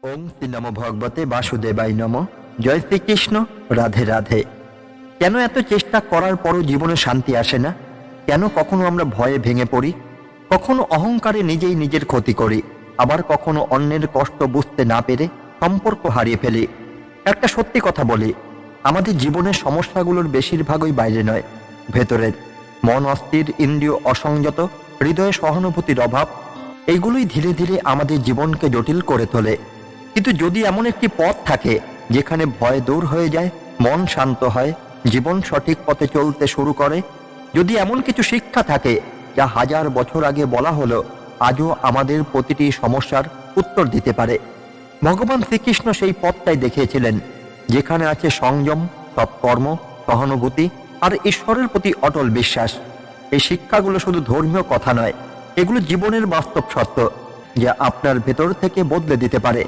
ওং শ্রী নম ভগবতে বাসুদেবাই নম। জয় শ্রীকৃষ্ণ। রাধে রাধে। কেন এত চেষ্টা করার পরও জীবনে শান্তি আসে না? কেন কখনো আমরা ভয়ে ভেঙে পড়ি, কখনো অহংকারে নিজেই নিজের ক্ষতি করি, আবার কখনো অন্যের কষ্ট বুঝতে না পেরে সম্পর্ক হারিয়ে ফেলি? একটা সত্যি কথা বলি, আমাদের জীবনের সমস্যাগুলোর বেশিরভাগই বাইরে নয়, ভেতরের। মন অস্থির, ইন্দ্রিয় অসংযত, হৃদয়ে সহানুভূতির অভাব, এইগুলোই ধীরে ধীরে আমাদের জীবনকে জটিল করে তোলে। কিন্তু যদি এমন একটি পথ থাকে যেখানে ভয় দূর হয়ে যায়, মন শান্ত হয়, জীবন সঠিক পথে চলতে শুরু করে, যদি এমন কিছু শিক্ষা থাকে যা হাজার বছর আগে বলা হলো, আজও আমাদের প্রতিটি সমস্যার উত্তর দিতে পারে। ভগবান শ্রীকৃষ্ণ সেই পথটাই দেখিয়েছিলেন, যেখানে আছে সংযম, সৎকর্ম, সহানুভূতি আর ঈশ্বরের প্রতি অটল বিশ্বাস। এই শিক্ষাগুলো শুধু ধর্মীয় কথা নয়, এগুলো জীবনের বাস্তব সত্য, যা আপনার ভেতর থেকে বদলে দিতে পারে।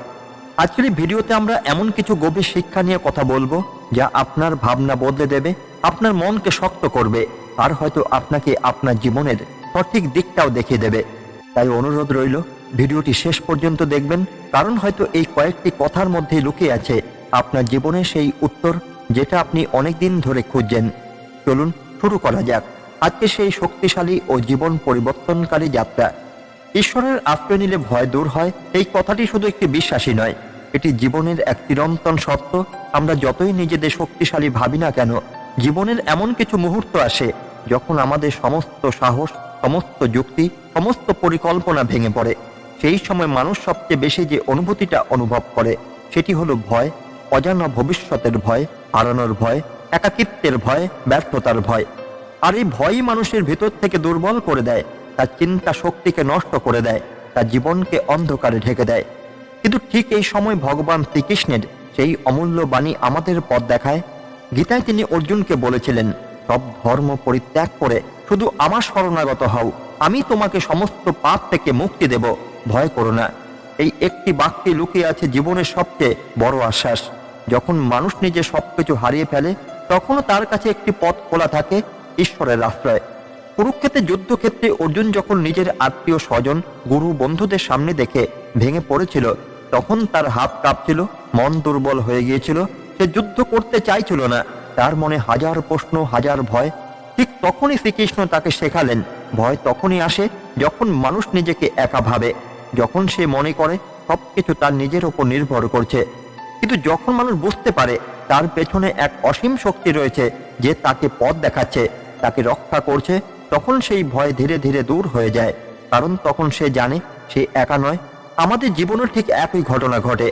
আজকের এই ভিডিওতে আমরা এমন কিছু গভীর শিক্ষা নিয়ে কথা বলবো, যা আপনার ভাবনা বদলে দেবে, আপনার মনকে শক্ত করবে, আর হয়তো আপনাকে আপনার জীবনের সঠিক দিকটাও দেখিয়ে দেবে। তাই অনুরোধ রইল, ভিডিওটি শেষ পর্যন্ত দেখবেন, কারণ হয়তো এই কয়েকটি কথার মধ্যেই লুকিয়ে আছে আপনার জীবনের সেই উত্তর যেটা আপনি অনেকদিন ধরে খুঁজছেন। চলুন শুরু করা যাক আজকে সেই শক্তিশালী ও জীবন পরিবর্তনকারী যাত্রা। ঈশ্বরের আশ্রয় নিলে ভয় দূর হয়, এই কথাটি শুধু একটি বিশ্বাসই নয়, এটি জীবনের এক চিরন্তন সত্য। আমরা যতই নিজেদের শক্তিশালী ভাবি না কেন, জীবনের এমন কিছু মুহূর্ত আসে যখন আমাদের সমস্ত সাহস, সমস্ত যুক্তি, সমস্ত পরিকল্পনা ভেঙে পড়ে। সেই সময় মানুষ সবচেয়ে বেশি যে অনুভূতিটা অনুভব করে, সেটি হলো ভয়। অজানা ভবিষ্যতের ভয়, হারানোর ভয়, একাকিত্বের ভয়, ব্যর্থতার ভয়। আর এই ভয়ই মানুষের ভেতর থেকে দুর্বল করে দেয়, তার চিন্তা শক্তিকে নষ্ট করে দেয়, তার জীবনকে অন্ধকারে ঢেকে দেয়। কিন্তু ঠিক এই সময় ভগবান শ্রীকৃষ্ণের সেই অমূল্য বাণী আমাদের পথ দেখায়। গীতায় তিনি অর্জুনকে বলেছিলেন, সব ধর্ম পরিত্যাগ করে শুধু আমার শরণাগত হও, আমি তোমাকে সমস্ত পাপ থেকে মুক্তি দেব, ভয় করো না। এই একটি বাক্যে লুকিয়ে আছে জীবনের সবচেয়ে বড় আশ্বাস। যখন মানুষ নিজে সবকিছু হারিয়ে ফেলে, তখনও তার কাছে একটি পথ খোলা থাকে, ঈশ্বরের আশ্রয়। কুরুক্ষেত্রের যুদ্ধক্ষেত্রে অর্জুন যখন নিজের আত্মীয় স্বজন, গুরু, বন্ধুদের সামনে দেখে ভেঙে পড়েছিল, তখন তার হাত কাঁপছিল, মন দুর্বল হয়ে গিয়েছিল, সে যুদ্ধ করতে চাইছিল না, তার মনে হাজার প্রশ্ন, হাজার ভয়। ঠিক তখনই শ্রীকৃষ্ণ তাকে শেখালেন, ভয় তখনই আসে যখন মানুষ নিজেকে একা ভাবে, যখন সে মনে করে সবকিছু তার নিজের ওপর নির্ভর করছে। কিন্তু যখন মানুষ বুঝতে পারে তার পেছনে এক অসীম শক্তি রয়েছে, যে তাকে পথ দেখাচ্ছে, তাকে রক্ষা করছে, তখন সেই ভয় ধীরে ধীরে দূর হয়ে যায়। কারণ তখন সে জানে সে একা নয়। আমাদের জীবনের ঠিক একই ঘটনা ঘটে।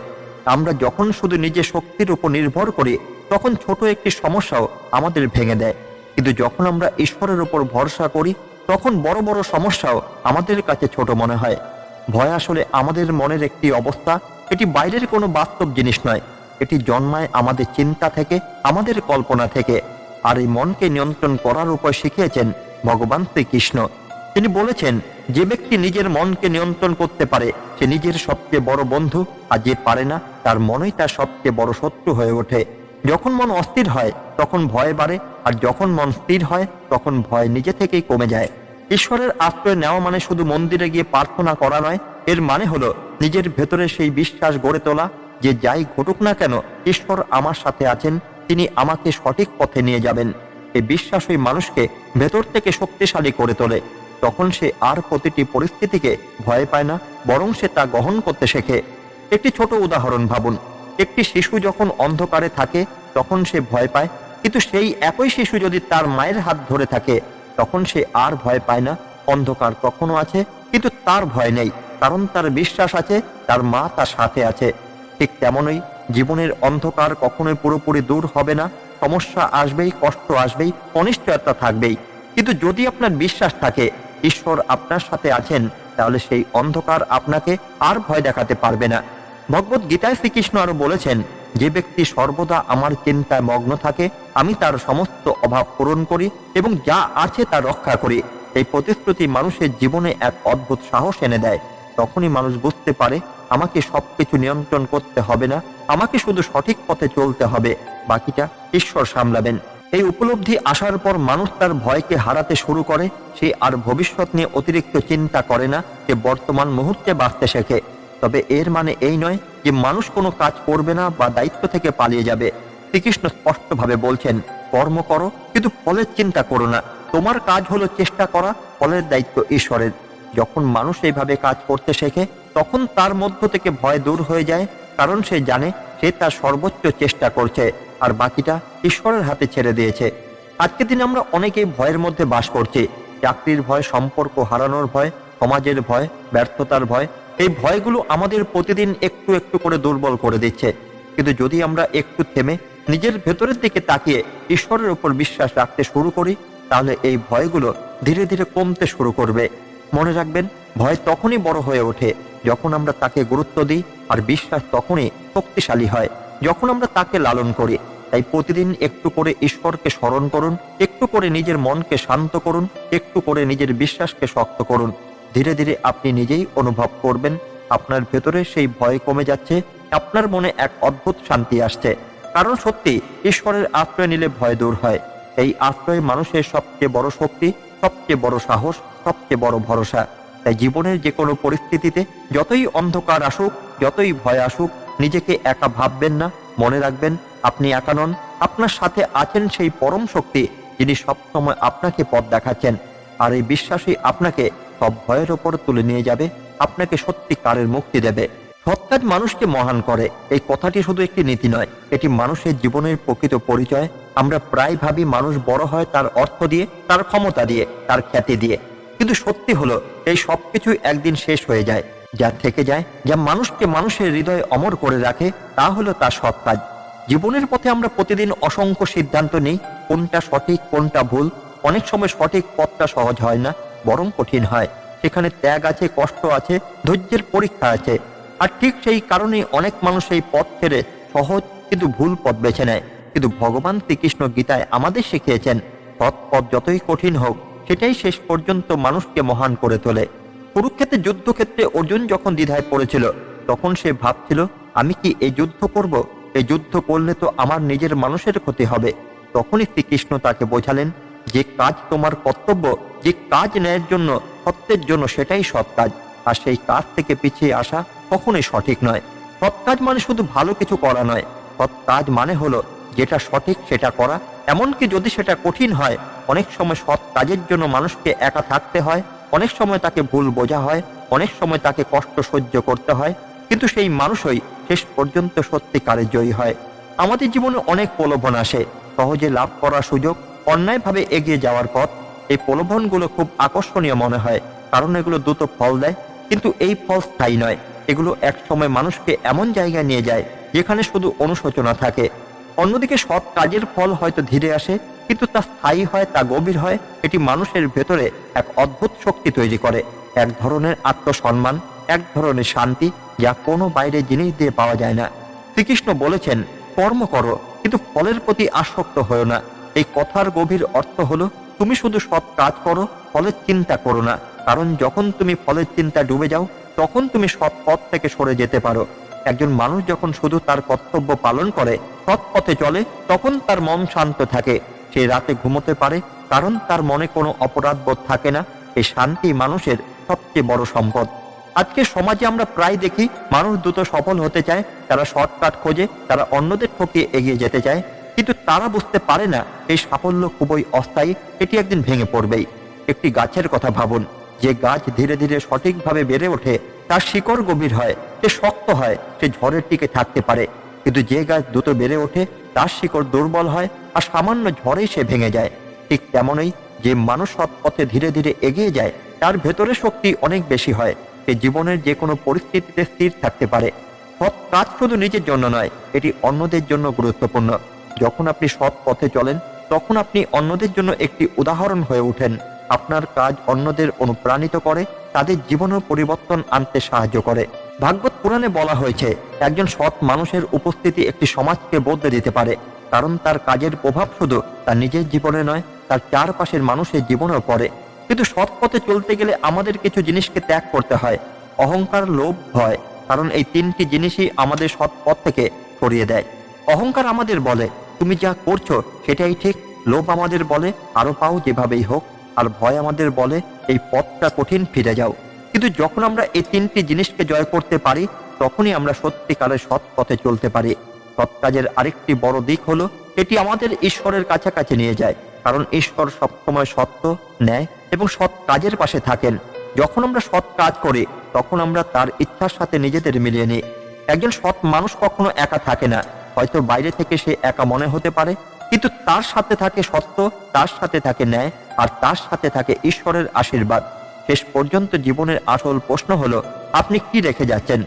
আমরা যখন শুধু নিজের শক্তির উপর নির্ভর করি, তখন ছোট একটি সমস্যাও আমাদের ভেঙে দেয়। কিন্তু যখন আমরা ঈশ্বরের উপর ভরসা করি, তখন বড় বড় সমস্যাও আমাদের কাছে ছোট মনে হয়। ভয় আসলে আমাদের মনের একটি অবস্থা, এটি বাইরের কোনো বাস্তব জিনিস নয়। এটি জন্মায় আমাদের চিন্তা থেকে, আমাদের কল্পনা থেকে। আর এই মনকে নিয়ন্ত্রণ করার উপায় শিখিয়েছেন ভগবান শ্রীকৃষ্ণ। তিনি বলেছেন, যে ব্যক্তি নিজের মনকে নিয়ন্ত্রণ করতে পারে, সে নিজের সবচেয়ে বড় বন্ধু, আর যে পারে না, তার মনই তার সবচেয়ে বড় শত্রু হয়ে ওঠে। যখন মন অস্থির হয়, তখন ভয় বাড়ে, আর যখন মন স্থির হয়, তখন ভয় নিজে থেকেই কমে যায়। ঈশ্বরের আশ্রয় নেওয়া মানে শুধু মন্দিরে গিয়ে প্রার্থনা করা নয়, এর মানে হলো নিজের ভেতরে সেই বিশ্বাস গড়ে তোলা যে যাই ঘটুক না কেন, ঈশ্বর আমার সাথে আছেন, তিনি আমাকে সঠিক পথে নিয়ে যাবেন। এই বিশ্বাস ওই মানুষকে ভেতর থেকে শক্তিশালী করে তোলে। তখন সে আর প্রতিটি পরিস্থিতিকে ভয় পায় না, বরং সে তা গ্রহণ করতে শেখে। একটি ছোট উদাহরণ ভাবুন, একটি শিশু যখন অন্ধকারে থাকে, তখন সে ভয় পায়। কিন্তু সেই একই শিশু যদি তার মায়ের হাত ধরে থাকে, তখন সে আর ভয় পায় না। অন্ধকার তখনও আছে, কিন্তু তার ভয় নেই, কারণ তার বিশ্বাস আছে তার মা তার সাথে আছে। ঠিক তেমনই জীবনের অন্ধকার কখনোই পুরোপুরি দূর হবে না। সমস্যা আসবেই, কষ্ট আসবেই, অনিশ্চয়তা থাকবেই। কিন্তু যদি আপনার বিশ্বাস থাকে ঈশ্বর আপনার সাথে আছেন, তাহলে সেই অন্ধকার আপনাকে আর ভয় দেখাতে পারবে না। ভগবত গীতায় শ্রীকৃষ্ণ আরো বলেছেন, যে ব্যক্তি সর্বদা আমার চিন্তায় মগ্ন থাকে, আমি তার সমস্ত অভাব পূরণ করি এবং যা আছে তা রক্ষা করি। এই প্রতিশ্রুতি মানুষের জীবনে এক অদ্ভুত সাহস এনে দেয়। তখনই মানুষ বুঝতে পারে, আমাকে সবকিছু নিয়ন্ত্রণ করতে হবে না, আমাকে শুধু সঠিক পথে চলতে হবে, বাকিটা ঈশ্বর সামলাবেন। এই উপলব্ধি আসার পর মানুষ তার ভয়কে হারাতে শুরু করে। সে আর ভবিষ্যৎ নিয়ে অতিরিক্ত চিন্তা করে না, সে বর্তমান মুহূর্তে বাঁচতে শেখে। তবে এর মানে এই নয় যে মানুষ কোনো কাজ করবে না বা দায়িত্ব থেকে পালিয়ে যাবে। শ্রীকৃষ্ণ স্পষ্টভাবে বলছেন, কর্ম করো কিন্তু ফলের চিন্তা করো না। তোমার কাজ হলো চেষ্টা করা, ফলের দায়িত্ব ঈশ্বরের। যখন মানুষ এইভাবে কাজ করতে শেখে তখন তার মধ্য থেকে ভয় দূর হয়ে যায়, কারণ সে জানে সে তার সর্বোচ্চ চেষ্টা করছে আর বাকিটা ঈশ্বরের হাতে ছেড়ে দিয়েছে। আজকের দিনে আমরা অনেকেই ভয়ের মধ্যে বাস করছি। চাকরির ভয়, সম্পর্ক হারানোর ভয়, সমাজের ভয়, ব্যর্থতার ভয়। এই ভয়গুলো আমাদের প্রতিদিন একটু একটু করে দুর্বল করে দিচ্ছে। কিন্তু যদি আমরা একটু থেমে নিজের ভেতরের দিকে তাকিয়ে ঈশ্বরের উপর বিশ্বাস রাখতে শুরু করি, তাহলে এই ভয়গুলো ধীরে ধীরে কমতে শুরু করবে। মনে রাখবেন, ভয় তখনই বড় হয়ে ওঠে যখন আমরা তাকে গুরুত্ব দিই, আর বিশ্বাস তখনই শক্তিশালী হয় যখন আমরা তাকে লালন করি। তাই প্রতিদিন একটু করে ঈশ্বরকে স্মরণ করুন, একটু করে নিজের মনকে শান্ত করুন, একটু করে নিজের বিশ্বাসকে শক্ত করুন। ধীরে ধীরে আপনি নিজেই অনুভব করবেন আপনার ভেতরে সেই ভয় কমে যাচ্ছে, আপনার মনে এক অদ্ভুত শান্তি আসছে। কারণ সত্যি ঈশ্বরের আশ্রয় নিলে ভয় দূর হয়। এই আশ্রয় মানুষের সবচেয়ে বড় শক্তি, সবচেয়ে বড় সাহস, সবচেয়ে বড় ভরসা। তাই জীবনের যে কোনো পরিস্থিতিতে যতই অন্ধকার আসুক, যতই ভয় আসুক, নিজেকে একা ভাববেন না। মনে রাখবেন, আপনি একা নন, আপনার সাথে আছেন সেই পরম শক্তি, যিনি সবসময় আপনাকে পথ দেখাচ্ছেন। আর এই বিশ্বাসই আপনাকে সব ভয়ের ওপর তুলে নিয়ে যাবে, আপনাকে সত্যিকারের মুক্তি দেবে। সৎ কাজ মানুষকে মহান করে, এই কথাটি শুধু একটি নীতি নয়, এটি মানুষের জীবনের প্রকৃত পরিচয়। আমরা প্রায় ভাবি মানুষ বড় হয় তার অর্থ দিয়ে, তার ক্ষমতা দিয়ে, তার খ্যাতি দিয়ে। কিন্তু সত্যি হলো এই সবকিছু একদিন শেষ হয়ে যায়। যা থেকে যায়, যা মানুষকে মানুষের হৃদয়ে অমর করে রাখে, তা হলো তার সৎ কাজ। জীবনের পথে আমরা প্রতিদিন অসংখ্য সিদ্ধান্ত নিই, কোনটা সঠিক কোনটা ভুল। অনেক সময় সঠিক পথটা সহজ হয় না, বরং কঠিন হয়। সেখানে ত্যাগ আছে, কষ্ট আছে, ধৈর্যের পরীক্ষা আছে। আর ঠিক সেই কারণেই অনেক মানুষ এই পথ ছেড়ে সহজ কিন্তু ভুল পথ বেছে নেয়। কিন্তু ভগবান শ্রীকৃষ্ণ গীতায় আমাদের শিখিয়েছেন, সৎ পথ যতই কঠিন হোক, সেটাই শেষ পর্যন্ত মানুষকে মহান করে তোলে। কুরুক্ষেত্রের যুদ্ধক্ষেত্রে অর্জুন যখন দ্বিধায় পড়েছিল, তখন সে ভাবছিল, আমি কি এই যুদ্ধ করব? এই যুদ্ধ করলে তো আমার নিজের মানুষের ক্ষতি হবে। তখনই শ্রীকৃষ্ণ তাকে বোঝালেন, যে কাজ তোমার কর্তব্য, যে কাজ ন্যায়ের জন্য, সত্যের জন্য, সেটাই সৎ কাজ। আর সেই কাজ থেকে পিছিয়ে আসা কখনোই সঠিক নয়। সৎ কাজ মানে শুধু ভালো কিছু করা নয়, সৎ কাজ মানে হলো যেটা সঠিক সেটা করা। এমনকি যদি সেটা কঠিন হয়। অনেক সময় সৎ কাজের জন্য মানুষকে একা থাকতে হয়, অনেক সময় তাকে ভুল বোঝা হয়, অনেক সময় তাকে কষ্ট সহ্য করতে হয়, কিন্তু সেই মানুষই শেষ পর্যন্ত সত্যিকারের জয়ী হয়। আমাদের জীবনে অনেক প্রলোভন আসে, সহজে লাভ করার সুযোগ, অন্যায়ভাবে এগিয়ে যাওয়ার পথ। এই প্রলোভনগুলো খুব আকর্ষণীয় মনে হয়, কারণ এগুলো দ্রুত ফল দেয়। কিন্তু এই ফল স্থায়ী নয়। এগুলো একসময় মানুষকে এমন জায়গায় নিয়ে যায় যেখানে শুধু অনুশোচনা থাকে। অন্যদিকে সৎ কাজের ফল হয়তো ধীরে আসে, কিন্তু তা স্থায়ী হয়, তা গভীর হয়। এটি মানুষের ভেতরে এক অদ্ভুত শক্তি তৈরি করে, এক ধরনের আত্মসম্মান, এক ধরনের শান্তি, যা কোনো বাইরের জিনিস দিয়ে পাওয়া যায় না। শ্রীকৃষ্ণ বলেছেন, কর্ম করো কিন্তু ফলের প্রতি আসক্ত হও না। এই কথার গভীর অর্থ হলো, তুমি শুধু সৎ কাজ করো, ফলের চিন্তা করো না। কারণ যখন তুমি ফলের চিন্তা ডুবে যাও, তখন তুমি সৎ পথ থেকে সরে যেতে পারো। একজন মানুষ যখন শুধু তার কর্তব্য পালন করে, সৎ পথে চলে, তখন তার মন শান্ত থাকে। সে রাতে ঘুমোতে পারে, কারণ তার মনে কোনো অপরাধ বোধ থাকে না। এই শান্তি মানুষের সবচেয়ে বড় সম্পদ। আজকে সমাজে আমরা প্রায় দেখি, মানুষ দ্রুত সফল হতে চায়, তারা শর্টকাট খোঁজে, তারা অন্যদের ঠকিয়ে এগিয়ে যেতে চায়। কিন্তু তারা বুঝতে পারে না এই সাফল্য খুবই অস্থায়ী, এটি একদিন ভেঙে পড়বেই। একটি গাছের কথা ভাবুন, যে গাছ ধীরে ধীরে সঠিকভাবে বেড়ে ওঠে, তার শিকড় গভীর হয়, সে শক্ত হয়, সে ঝড়ের টিকে থাকতে পারে। কিন্তু যে গাছ দ্রুত বেড়ে ওঠে, তার শিকড় দুর্বল হয়, আর সামান্য ঝড়েই সে ভেঙে যায়। ঠিক তেমনই যে মানুষ সৎ পথে ধীরে ধীরে এগিয়ে যায়, তার ভেতরে শক্তি অনেক বেশি হয়। সে জীবনের যে কোনো পরিস্থিতিতে স্থির থাকতে পারে। সৎ কাজ শুধু নিজের জন্য নয়, এটি অন্যদের জন্য গুরুত্বপূর্ণ। যখন আপনি সৎ পথে চলেন, তখন আপনি অন্যদের জন্য একটি উদাহরণ হয়ে ওঠেন। আপনার কাজ অন্যদের অনুপ্রাণিত করে, তাদের জীবনেও পরিবর্তন আনতে সাহায্য করে। ভাগবত পুরাণে বলা হয়েছে, একজন সৎ মানুষের উপস্থিতি একটি সমাজকে বদলে দিতে পারে। কারণ তার কাজের প্রভাব শুধু তার নিজের জীবনে নয়, তার চারপাশের মানুষের জীবনেও পড়ে। কিন্তু সৎ পথে চলতে গেলে আমাদের কিছু জিনিসকে ত্যাগ করতে হয়। অহংকার, লোভ, ভয়। কারণ এই তিনটি জিনিসই আমাদের সৎ পথ থেকে সরিয়ে দেয়। অহংকার আমাদের বলে, তুমি যা করছো সেটাই ঠিক। লোভ আমাদের বলে, আরো পাও যেভাবেই হোক। আর ভয় আমাদের বলে, এই পথটা কঠিন, ফিরে যাও। কিন্তু যখন আমরা এই তিনটি জিনিসকে জয় করতে পারি, তখনই আমরা সত্যিকারের সৎ পথে চলতে পারি। সৎ কাজের আরেকটি বড় দিক হলো এটি আমাদের ঈশ্বরের কাছাকাছি নিয়ে যায়, কারণ ঈশ্বর সবসময় সত্য, ন্যায় এবং সৎ কাজের পাশে থাকেন। যখন আমরা সৎ কাজ করি, তখন আমরা তার ইচ্ছার সাথে নিজেদের মিলিয়ে নিই। একজন সৎ মানুষ কখনো একা থাকে না। হয়তো বাইরে থেকে সে একা মনে হতে পারে, কিন্তু তার সাথে থাকে সত্য, তার সাথে থাকে ন্যায়, আর তার সাথে থাকে ঈশ্বরের আশীর্বাদ। শেষ পর্যন্ত জীবনের আসল প্রশ্ন হলো, আপনি কি রেখে যাচ্ছেন?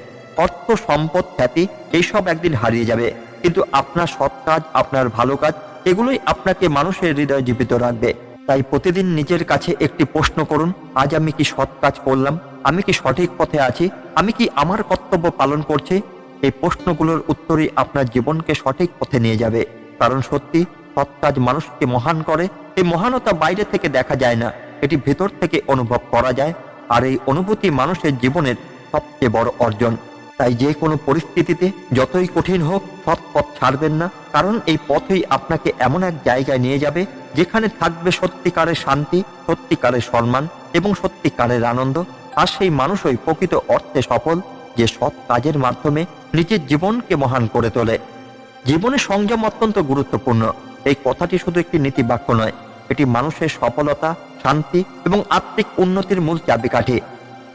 অর্থ, সম্পদ, খ্যাতি এইসব একদিন হারিয়ে যাবে, কিন্তু আপনার সৎ কাজ, আপনার ভালো কাজ, এগুলোই আপনাকে মানুষের হৃদয়ে জীবিত রাখবে। তাই প্রতিদিন নিজের কাছে একটি প্রশ্ন করুন, আজ আমি কি সৎ কাজ করলাম? আমি কি সঠিক পথে আছি? আমি কি আমার কর্তব্য পালন করছি? এই প্রশ্নগুলোর উত্তরই আপনার জীবনকে সঠিক পথে নিয়ে যাবে। কারণ সত্যি সৎ কাজ মানুষকে মহান করে। এই মহানতা বাইরে থেকে দেখা যায় না, এটি ভেতর থেকে অনুভব করা যায়, আর এই অনুভূতি মানুষের জীবনের সবচেয়ে বড় অর্জন। তাই যে কোনো পরিস্থিতিতে যতই কঠিন হোক, সৎ পথ ছাড়বেন না, কারণ এই পথই আপনাকে এমন এক জায়গায় নিয়ে যাবে যেখানে থাকবে সত্যিকারের শান্তি, সত্যিকারের সম্মান এবং সত্যিকারের আনন্দ। আর সেই মানুষই প্রকৃত অর্থে সফল, যে সৎ কাজের মাধ্যমে নিজের জীবনকে মহান করে তোলে। জীবনে সংযম অত্যন্ত গুরুত্বপূর্ণ। এই কথাটি শুধু একটি নীতি বাক্য নয়, এটি মানুষের সফলতা, শান্তি এবং আত্মিক উন্নতির মূল চাবিকাঠি।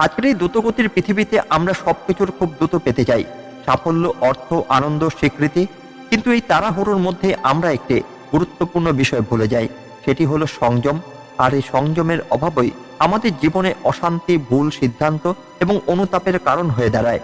আজকের এই দ্রুতগতির পৃথিবীতে আমরা সবকিছুর খুব দ্রুত পেতে চাই, সাফল্য, অর্থ, আনন্দ, স্বীকৃতি। কিন্তু এই তাড়াহুড়োর মধ্যে আমরা একটি গুরুত্বপূর্ণ বিষয় ভুলে যাই, সেটি হলো সংযম। আর এই সংযমের অভাবই আমাদের জীবনে অশান্তি, ভুল সিদ্ধান্ত এবং অনুতাপের কারণ হয়ে দাঁড়ায়।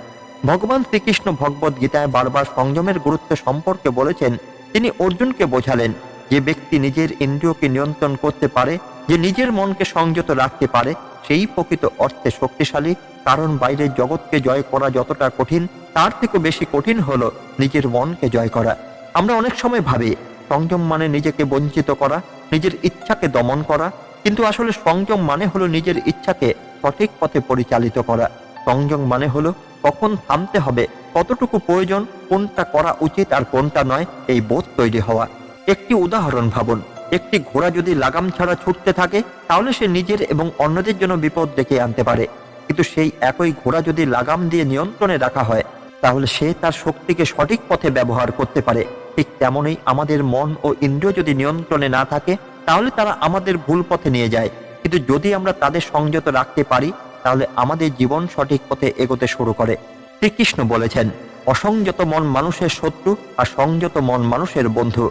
ভগবান শ্রীকৃষ্ণ ভগবদ গীতায় বারবার সংযমের গুরুত্ব সম্পর্কে বলেছেন। তিনি অর্জুনকে বোঝালেন, যে ব্যক্তি নিজের ইন্দ্রিয়কে নিয়ন্ত্রণ করতে পারে, যে নিজের মনকে সংযত রাখতে পারে, সেই প্রকৃত অর্থে শক্তিশালী। কারণ বাইরের জগৎকে জয় করা যতটা কঠিন, তার থেকে বেশি কঠিন হলো নিজের মনকে জয় করা। আমরা অনেক সময় ভাবি সংযম মানে নিজেকে বঞ্চিত করা, নিজের ইচ্ছাকে দমন করা, কিন্তু আসলে সংযম মানে হলো নিজের ইচ্ছাকে সঠিক পথে পরিচালিত করা। সংযম মানে হলো কখন থামতে হবে, কতটুকু প্রয়োজন, কোনটা করা উচিত আর কোনটা নয়, এই বোধ তৈরি হওয়া। একটি উদাহরণ ভাবুন, একটি ঘোড়া যদি লাগাম ছাড়া ছুটতে থাকে, তাহলে সে নিজের এবং অন্যদের জন্য বিপদ ডেকে আনতে পারে। কিন্তু সেই একই ঘোড়া যদি লাগাম দিয়ে নিয়ন্ত্রণে রাখা হয়, তাহলে সে তার শক্তিকে সঠিক পথে ব্যবহার করতে পারে। ঠিক তেমনই আমাদের মন ও ইন্দ্রিয় যদি নিয়ন্ত্রণে না থাকে, তাহলে তারা আমাদের ভুল পথে নিয়ে যায়। কিন্তু যদি আমরা তাদের সংযত রাখতে পারি, তাহলে আমাদের জীবন সঠিক পথে এগোতে শুরু করে। শ্রীকৃষ্ণ বলেছেন, অসংযত মন মানুষের শত্রু, আর সংযত মন মানুষের বন্ধু।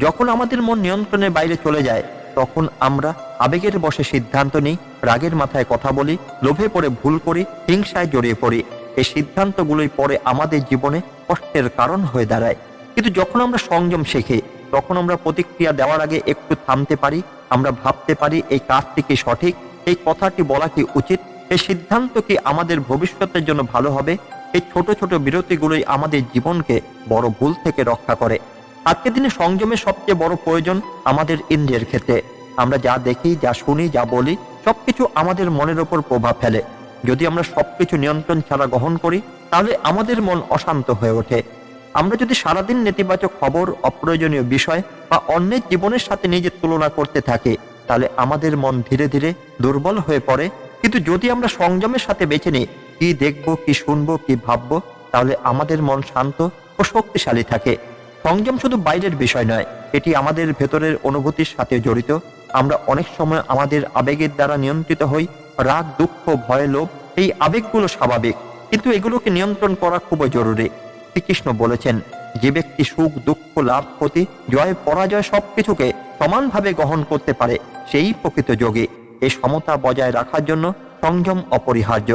যখন আমাদের মন নিয়ন্ত্রণের বাইরে চলে যায়, তখন আমরা আবেগের বশে সিদ্ধান্ত নিই, রাগের মাথায় কথা বলি, লোভে পড়ে ভুল করি, হিংসায় জড়িয়ে পড়ি। এই সিদ্ধান্তগুলোই পরে আমাদের জীবনে কষ্টের কারণ হয়ে দাঁড়ায়। কিন্তু যখন আমরা সংযম শিখি, তখন আমরা প্রতিক্রিয়া দেওয়ার আগে একটু থামতে পারি। আমরা ভাবতে পারি, এই কাজটি কি সঠিক, এই কথাটি বলা কি উচিত, এই সিদ্ধান্ত কি আমাদের ভবিষ্যতের জন্য ভালো হবে। এই ছোট ছোট বিরতিগুলোই আমাদের জীবনকে বড় ভুল থেকে রক্ষা করে। আজকের দিনে সংযমের সবচেয়ে বড় প্রয়োজন আমাদের ইন্দ্রিয়ের ক্ষেত্রে। আমরা যা দেখি, যা শুনি, যা বলি, সবকিছু আমাদের মনের ওপর প্রভাব ফেলে। যদি আমরা সবকিছু নিয়ন্ত্রণ ছাড়া গ্রহণ করি, তাহলে আমাদের মন অশান্ত হয়ে ওঠে। আমরা যদি সারাদিন নেতিবাচক খবর, অপ্রয়োজনীয় বিষয় বা অন্যের জীবনের সাথে নিজের তুলনা করতে থাকি, তাহলে আমাদের মন ধীরে ধীরে দুর্বল হয়ে পড়ে। কিন্তু যদি আমরা সংযমের সাথে বেছে নিই, কি দেখবো, কি শুনবো, কি ভাববো, তাহলে আমাদের মন শান্ত ও শক্তিশালী থাকে। সংযম শুধু বাইরের বিষয় নয়, এটি আমাদের ভেতরের অনুভূতির সাথে জড়িত। আমরা অনেক সময় আমাদের আবেগের দ্বারা নিয়ন্ত্রিত হই। রাগ, দুঃখ, ভয়, লোভ, এই আবেগগুলো স্বাভাবিক, কিন্তু এগুলোকে নিয়ন্ত্রণ করা খুবই জরুরি। শ্রীকৃষ্ণ বলেছেন, যে ব্যক্তি সুখ, দুঃখ, লাভ, ক্ষতি, জয়, পরাজয় সবকিছুকে সমানভাবে গ্রহণ করতে পারে, সেই প্রকৃত যোগী। এই সমতা বজায় রাখার জন্য সংযম অপরিহার্য।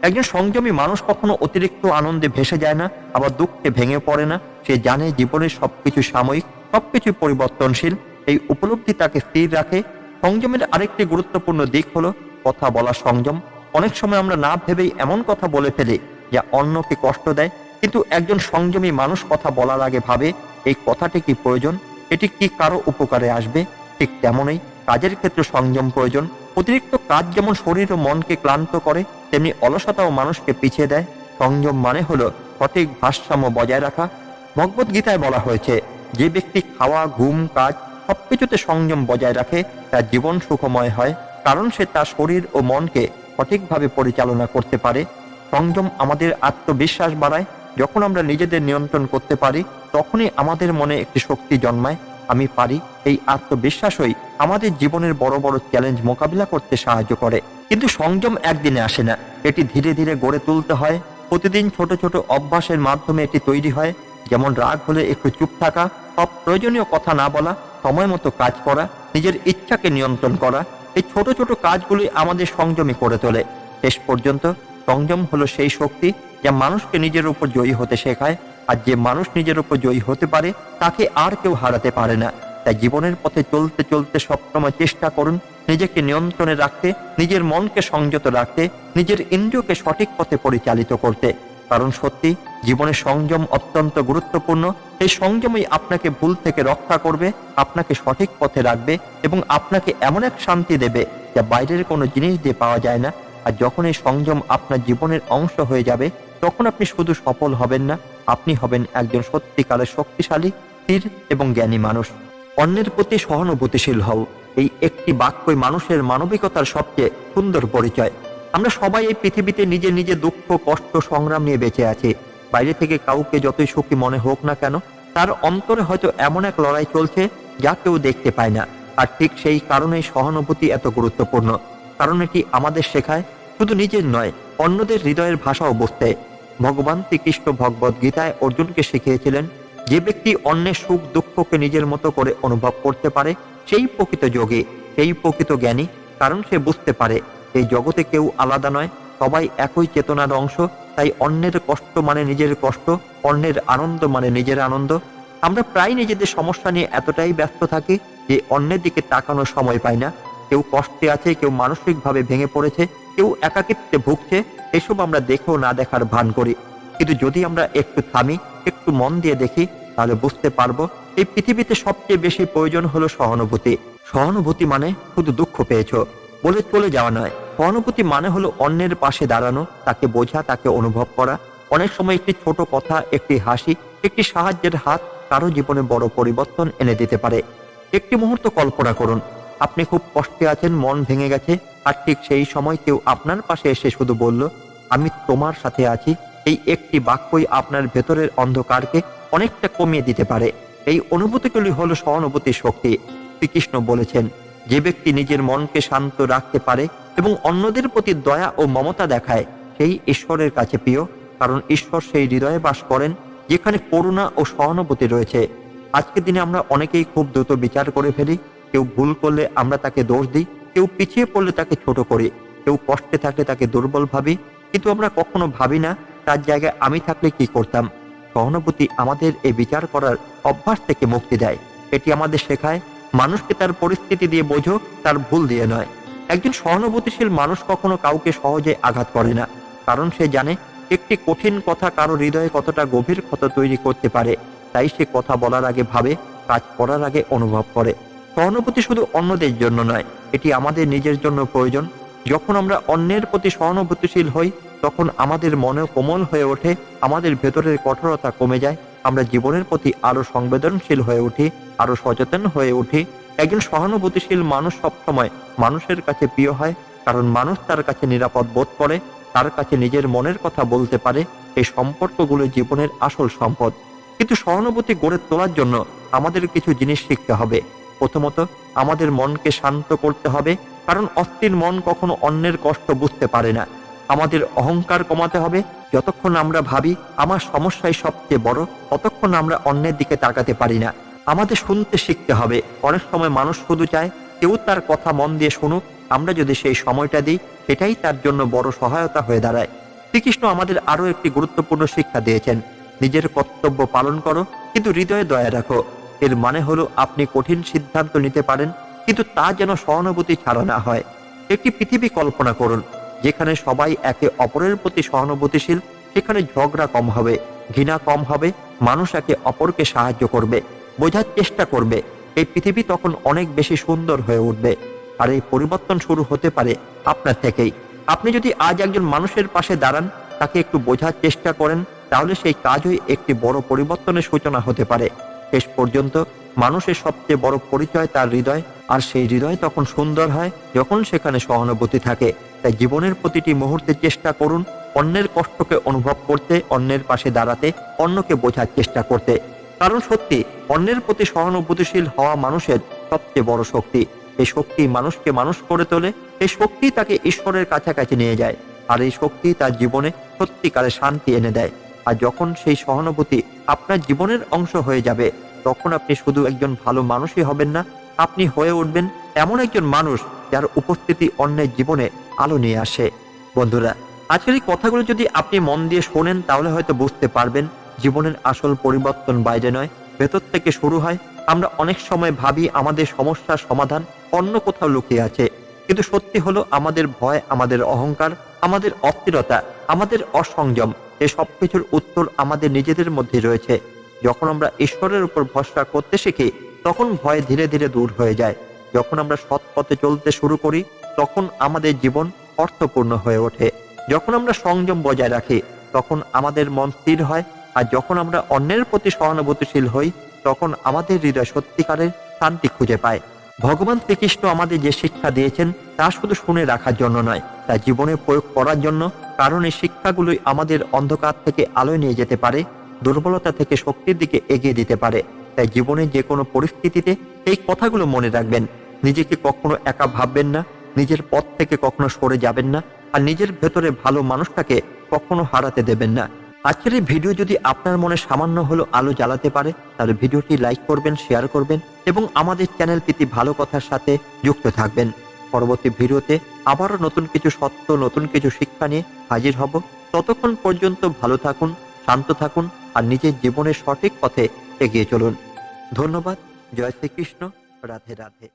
একজন সংযমী মানুষ কখনো অতিরিক্ত আনন্দে ভেসে যায় না, আবার দুঃখে ভেঙে পড়ে না। সে জানে জীবনের সবকিছু সাময়িক, সবকিছু পরিবর্তনশীল। এই উপলব্ধি তাকে স্থির রাখে। সংযমের আরেকটি গুরুত্বপূর্ণ দিক হলো কথা বলা সংযম। অনেক সময় আমরা না ভেবেই এমন কথা বলে ফেলি যা অন্যকে কষ্ট দেয়, কিন্তু একজন সংযমী মানুষ কথা বলার আগে ভাবে, এই কথাটি কি প্রয়োজন, এটি কি কারো উপকারে আসবে। ঠিক তেমনই কাজের ক্ষেত্রে সংযম প্রয়োজন। অতিরিক্ত কাজ যেমন শরীর ও মনকে ক্লান্ত করে, তেমনি অলসতাও মানুষকে পিছিয়ে দেয়। সংযম মানে হলো সঠিক ভারসাম্য বজায় রাখা। ভগবদ গীতায় বলা হয়েছে, যে ব্যক্তি খাওয়া, ঘুম, কাজ সবকিছুতে সংযম বজায় রাখে, তার জীবন সুখময় হয়, কারণ সে তার শরীর ও মনকে সঠিকভাবে পরিচালনা করতে পারে। সংযম আমাদের আত্মবিশ্বাস বাড়ায়। যখন আমরা নিজেদের নিয়ন্ত্রণ করতে পারি তখনই আমাদের মনে একটি শক্তি জন্মায়, আমি পারি। এই আত্মবিশ্বাসই আমাদের জীবনের বড় বড় চ্যালেঞ্জ মোকাবিলা করতে সাহায্য করে। কিন্তু সংযম একদিনে আসে না, এটি ধীরে ধীরে গড়ে তুলতে হয়। প্রতিদিন ছোট ছোট অভ্যাসের মাধ্যমে এটি তৈরি হয়। যেমন রাগ হলে একটু চুপ থাকা, অপ্রয়োজনীয় কথা না বলা, সময় মতো কাজ করা, নিজের ইচ্ছাকে নিয়ন্ত্রণ করা। এই ছোট ছোট কাজগুলি আমাদের সংযমী করে তোলে। শেষ পর্যন্ত সংযম হলো সেই শক্তি যা মানুষকে নিজের উপর জয়ী হতে শেখায়। আর যে মানুষ নিজের উপর জয়ী হতে পারে তাকে আর কেউ হারাতে পারে না। তাই জীবনের পথে চলতে চলতে সবসময় চেষ্টা করুন নিজেকে নিয়ন্ত্রণে রাখতে, নিজের মনকে সংযত রাখতে, নিজের ইন্দ্রিয়কে সঠিক পথে পরিচালিত করতে। কারণ সত্যি জীবনে সংযম অত্যন্ত গুরুত্বপূর্ণ। এই সংযমই আপনাকে ভুল থেকে রক্ষা করবে, আপনাকে সঠিক পথে রাখবে এবং আপনাকে এমন এক শান্তি দেবে যা বাইরের কোনো জিনিস দিয়ে পাওয়া যায় না। আর যখন এই সংযম আপনার জীবনের অংশ হয়ে যাবে তখন আপনি শুধু সফল হবেন না, আপনি হবেন একজন সত্যিকারের শক্তিশালী, স্থির এবং জ্ঞানী মানুষ। অন্যের প্রতি সহানুভূতিশীল হও, এই একটি বাক্যই মানুষের মানবিকতার সবচেয়ে সুন্দর পরিচয়। আমরা সবাই এই পৃথিবীতে নিজের নিজের দুঃখ, কষ্ট, সংগ্রাম নিয়ে বেঁচে আছি। বাইরে থেকে কাউকে যতই সুখী মনে হোক না কেন, তার অন্তরে হয়তো এমন এক লড়াই চলছে যা কেউ দেখতে পায় না। আর ঠিক সেই কারণেই সহানুভূতি এত গুরুত্বপূর্ণ। কারণ এটি আমাদের শেখায় শুধু নিজের নয়, অন্যদের হৃদয়ের ভাষাও বুঝতে। ভগবান শ্রীকৃষ্ণ ভগবদ গীতায় অর্জুনকে শিখিয়েছিলেন, যে ব্যক্তি অন্যের সুখ দুঃখকে নিজের মতো করে অনুভব করতে পারে সেই প্রকৃত যোগী, সেই প্রকৃত জ্ঞানী। কারণ সে বুঝতে পারে এই জগতে কেউ আলাদা নয়, সবাই একই চেতনার অংশ। তাই অন্যের কষ্ট মানে নিজের কষ্ট, অন্যের আনন্দ মানে নিজের আনন্দ। আমরা প্রায় নিজেদের সমস্যা নিয়ে এতটাই ব্যস্ত থাকি যে অন্যের দিকে তাকানোর সময় পাই না। কেউ কষ্টে আছে, কেউ মানসিকভাবে ভেঙে পড়েছে, কেউ একাকিত্বে ভুগছে, এসব আমরা দেখেও না দেখার ভান করি। কিন্তু যদি আমরা একটু থামি, একটু মন দিয়ে দেখি, তাহলে বুঝতে পারবো এই পৃথিবীতে সবচেয়ে বেশি প্রয়োজন হলো সহানুভূতি। সহানুভূতি মানে শুধু দুঃখ পেয়েছো বলে চলে যাওয়া নয়। সহানুভূতি মানে হলো অন্যের পাশে দাঁড়ানো, তাকে বোঝা, তাকে অনুভব করা। অনেক সময় একটি ছোট কথা, একটি হাসি, একটি সাহায্যের হাত কারো জীবনে বড় পরিবর্তন এনে দিতে পারে। একটি মুহূর্ত কল্পনা করুন, আপনি খুব কষ্টে আছেন, মন ভেঙে গেছে, আর ঠিক সেই সময় কেউ আপনার পাশে এসে শুধু বলল, আমি তোমার সাথে আছি। এই একটি বাক্যই আপনার ভেতরের অন্ধকারকে অনেকটা কমিয়ে দিতে পারে। এই অনুভূতিগুলি হলো সহানুভূতির শক্তি। শ্রীকৃষ্ণ বলেছেন, যে ব্যক্তি নিজের মনকে শান্ত রাখতে পারে এবং অন্যদের প্রতি দয়া ও মমতা দেখায় সেই ঈশ্বরের কাছে প্রিয়। কারণ ঈশ্বর সেই হৃদয়ে বাস করেন যেখানে করুণা ও সহানুভূতি রয়েছে। আজকের দিনে আমরা অনেকেই খুব দ্রুত বিচার করে ফেলি। কেউ ভুল করলে আমরা তাকে দোষ দিই, কেউ পিছিয়ে পড়লে তাকে ছোট করি, কেউ কষ্টে থাকলে তাকে দুর্বল ভাবি। কিন্তু আমরা কখনো ভাবি না তার জায়গায় আমি থাকলে কি করতাম। সহানুভূতি আমাদের এই বিচার করার অভ্যাস থেকে মুক্তি দেয়। এটি আমাদের শেখায় মানুষকে তার পরিস্থিতি দিয়ে বোঝো, তার ভুল দিয়ে নয়। একজন সহানুভূতিশীল মানুষ কখনো কাউকে সহজে আঘাত করে না, কারণ সে জানে একটি কঠিন কথা কারো হৃদয়ে কতটা গভীর ক্ষত তৈরি করতে পারে। তাই সে কথা বলার আগে ভাবে, কাজ করার আগে অনুভব করে। সহানুভূতি শুধু অন্যদের জন্য নয়, এটি আমাদের নিজের জন্য প্রয়োজন। যখন আমরা অন্যের প্রতি সহানুভূতিশীল হই তখন আমাদের মনেও কোমল হয়ে ওঠে, আমাদের ভেতরের কঠোরতা কমে যায়, আমরা জীবনের প্রতি আরো সংবেদনশীল হয়ে উঠি, আরো সচেতন হয়ে উঠি। একজন সহানুভূতিশীল মানুষ সবসময় মানুষের কাছে প্রিয় হয়, কারণ মানুষ তার কাছে নিরাপদ বোধ করে, তার কাছে নিজের মনের কথা বলতে পারে। এই সম্পর্কগুলো জীবনের আসল সম্পদ। কিন্তু সহানুভূতি গড়ে তোলার জন্য আমাদের কিছু জিনিস শিখতে হবে। প্রথমত, আমাদের মনকে শান্ত করতে হবে, কারণ অস্থির মন কখনো অন্যের কষ্ট বুঝতে পারে না। আমাদের অহংকার কমাতে হবে। যতক্ষণ আমরা ভাবি আমার সমস্যাই সবচেয়ে বড়, ততক্ষণ আমরা অন্যের দিকে তাকাতে পারি না। আমাদের শুনতে শিখতে হবে। অনেক সময় মানুষ শুধু চায় কেউ তার কথা মন দিয়ে শুনুক। আমরা যদি সেই সময়টা দিই, সেটাই তার জন্য বড় সহায়তা হয়ে দাঁড়ায়। শ্রীকৃষ্ণ আমাদের আরো একটি গুরুত্বপূর্ণ শিক্ষা দিয়েছেন, নিজের কর্তব্য পালন করো কিন্তু হৃদয়ে দয়া রাখো। এর মানে হলো আপনি কঠিন সিদ্ধান্ত নিতে পারেন, কিন্তু তা যেন সহানুভূতি ছাড়া না হয়। একটি পৃথিবী কল্পনা করুন যেখানে সবাই একে অপরের প্রতি সহানুভূতিশীল। সেখানে ঝগড়া কম হবে, ঘৃণা কম হবে, মানুষ একে অপরকে সাহায্য করবে, বোঝার চেষ্টা করবে। এই পৃথিবী তখন অনেক বেশি সুন্দর হয়ে উঠবে। আর এই পরিবর্তন শুরু হতে পারে আপনার থেকেই। আপনি যদি আজ একজন মানুষের পাশে দাঁড়ান, তাকে একটু বোঝার চেষ্টা করেন, তাহলে সেই কাজই একটি বড় পরিবর্তনের সূচনা হতে পারে। শেষ পর্যন্ত মানুষের সবচেয়ে বড় পরিচয় তার হৃদয়, আর সেই হৃদয় তখন সুন্দর হয় যখন সেখানে সহানুভূতি থাকে। তাই জীবনের প্রতিটি মুহূর্তে চেষ্টা করুন অন্যের কষ্টকে অনুভব করতে, অন্যের পাশে দাঁড়াতে, অন্যকে বোঝার চেষ্টা করতে। কারণ সত্যি অন্যের প্রতি সহানুভূতিশীল হওয়া মানুষের সবচেয়ে বড় শক্তি। এই শক্তি মানুষকে মানুষ করে তোলে, এই শক্তি তাকে ঈশ্বরের কাছাকাছি নিয়ে যায়, আর এই শক্তি তার জীবনে সত্যিকারের শান্তি এনে দেয়। আর যখন সেই সহানুভূতি আপনার জীবনের অংশ হয়ে যাবে, তখন আপনি শুধু একজন ভালো মানুষই হবেন না, আপনি হয়ে উঠবেন এমন একজন মানুষ যার উপস্থিতি অন্যের জীবনে আলো নিয়ে আসে। বন্ধুরা, আজকের এই কথাগুলো যদি আপনি মন দিয়ে শোনেন, তাহলে হয়তো বুঝতে পারবেন জীবনের আসল পরিবর্তন বাইরে নয়, ভেতর থেকে শুরু হয়। আমরা অনেক সময় ভাবি আমাদের সমস্যার সমাধান অন্য কোথাও লুকিয়ে আছে, কিন্তু সত্যি হলো আমাদের ভয়, আমাদের অহংকার, আমাদের অস্থিরতা, আমাদের অসংযম, এই সব কিছুর উত্তর আমাদের নিজেদের মধ্যে রয়েছে। যখন আমরা ঈশ্বরের উপর ভরসা করতে শিখি, তখন ভয় ধীরে ধীরে দূর হয়ে যায়। যখন আমরা সৎ পথে চলতে শুরু করি, তখন আমাদের জীবন অর্থপূর্ণ হয়ে ওঠে। যখন আমরা সংযম বজায় রাখি, তখন আমাদের মন স্থির হয়। আর যখন আমরা অন্যের প্রতি সহানুভূতিশীল হই, তখন আমাদের হৃদয় সত্যিকারের শান্তি খুঁজে পায়। ভগবান শ্রীকৃষ্ণ আমাদের যে শিক্ষা দিয়েছেন, তা শুধু শুনে রাখার জন্য নয়, তা জীবনে প্রয়োগ করার জন্য। কারণ এই শিক্ষাগুলোই আমাদের অন্ধকার থেকে আলোয় নিয়ে যেতে পারে, দুর্বলতা থেকে শক্তির দিকে এগিয়ে দিতে পারে। তাই জীবনের যে কোনো পরিস্থিতিতে এই কথাগুলো মনে রাখবেন। নিজেকে কখনো একা ভাববেন না, নিজের পথ থেকে কখনো সরে যাবেন না, আর নিজের ভেতরে ভালো মানুষটাকে কখনো হারাতে দেবেন না। আজকের এই ভিডিও যদি আপনার মনে সামান্য হলেও আলো জ্বালাতে পারে, তাহলে ভিডিওটি লাইক করবেন, শেয়ার করবেন এবং আমাদের চ্যানেল প্রীতি ভালো কথার সাথে যুক্ত থাকবেন। পরবর্তী ভিডিওতে আবারও নতুন কিছু সত্য, নতুন কিছু শিক্ষা নিয়ে হাজির হব। ততক্ষণ পর্যন্ত ভালো থাকুন, শান্ত থাকুন আর নিজের জীবনের সঠিক পথে এগিয়ে চলুন। ধন্যবাদ। জয় শ্রীকৃষ্ণ। রাধে রাধে।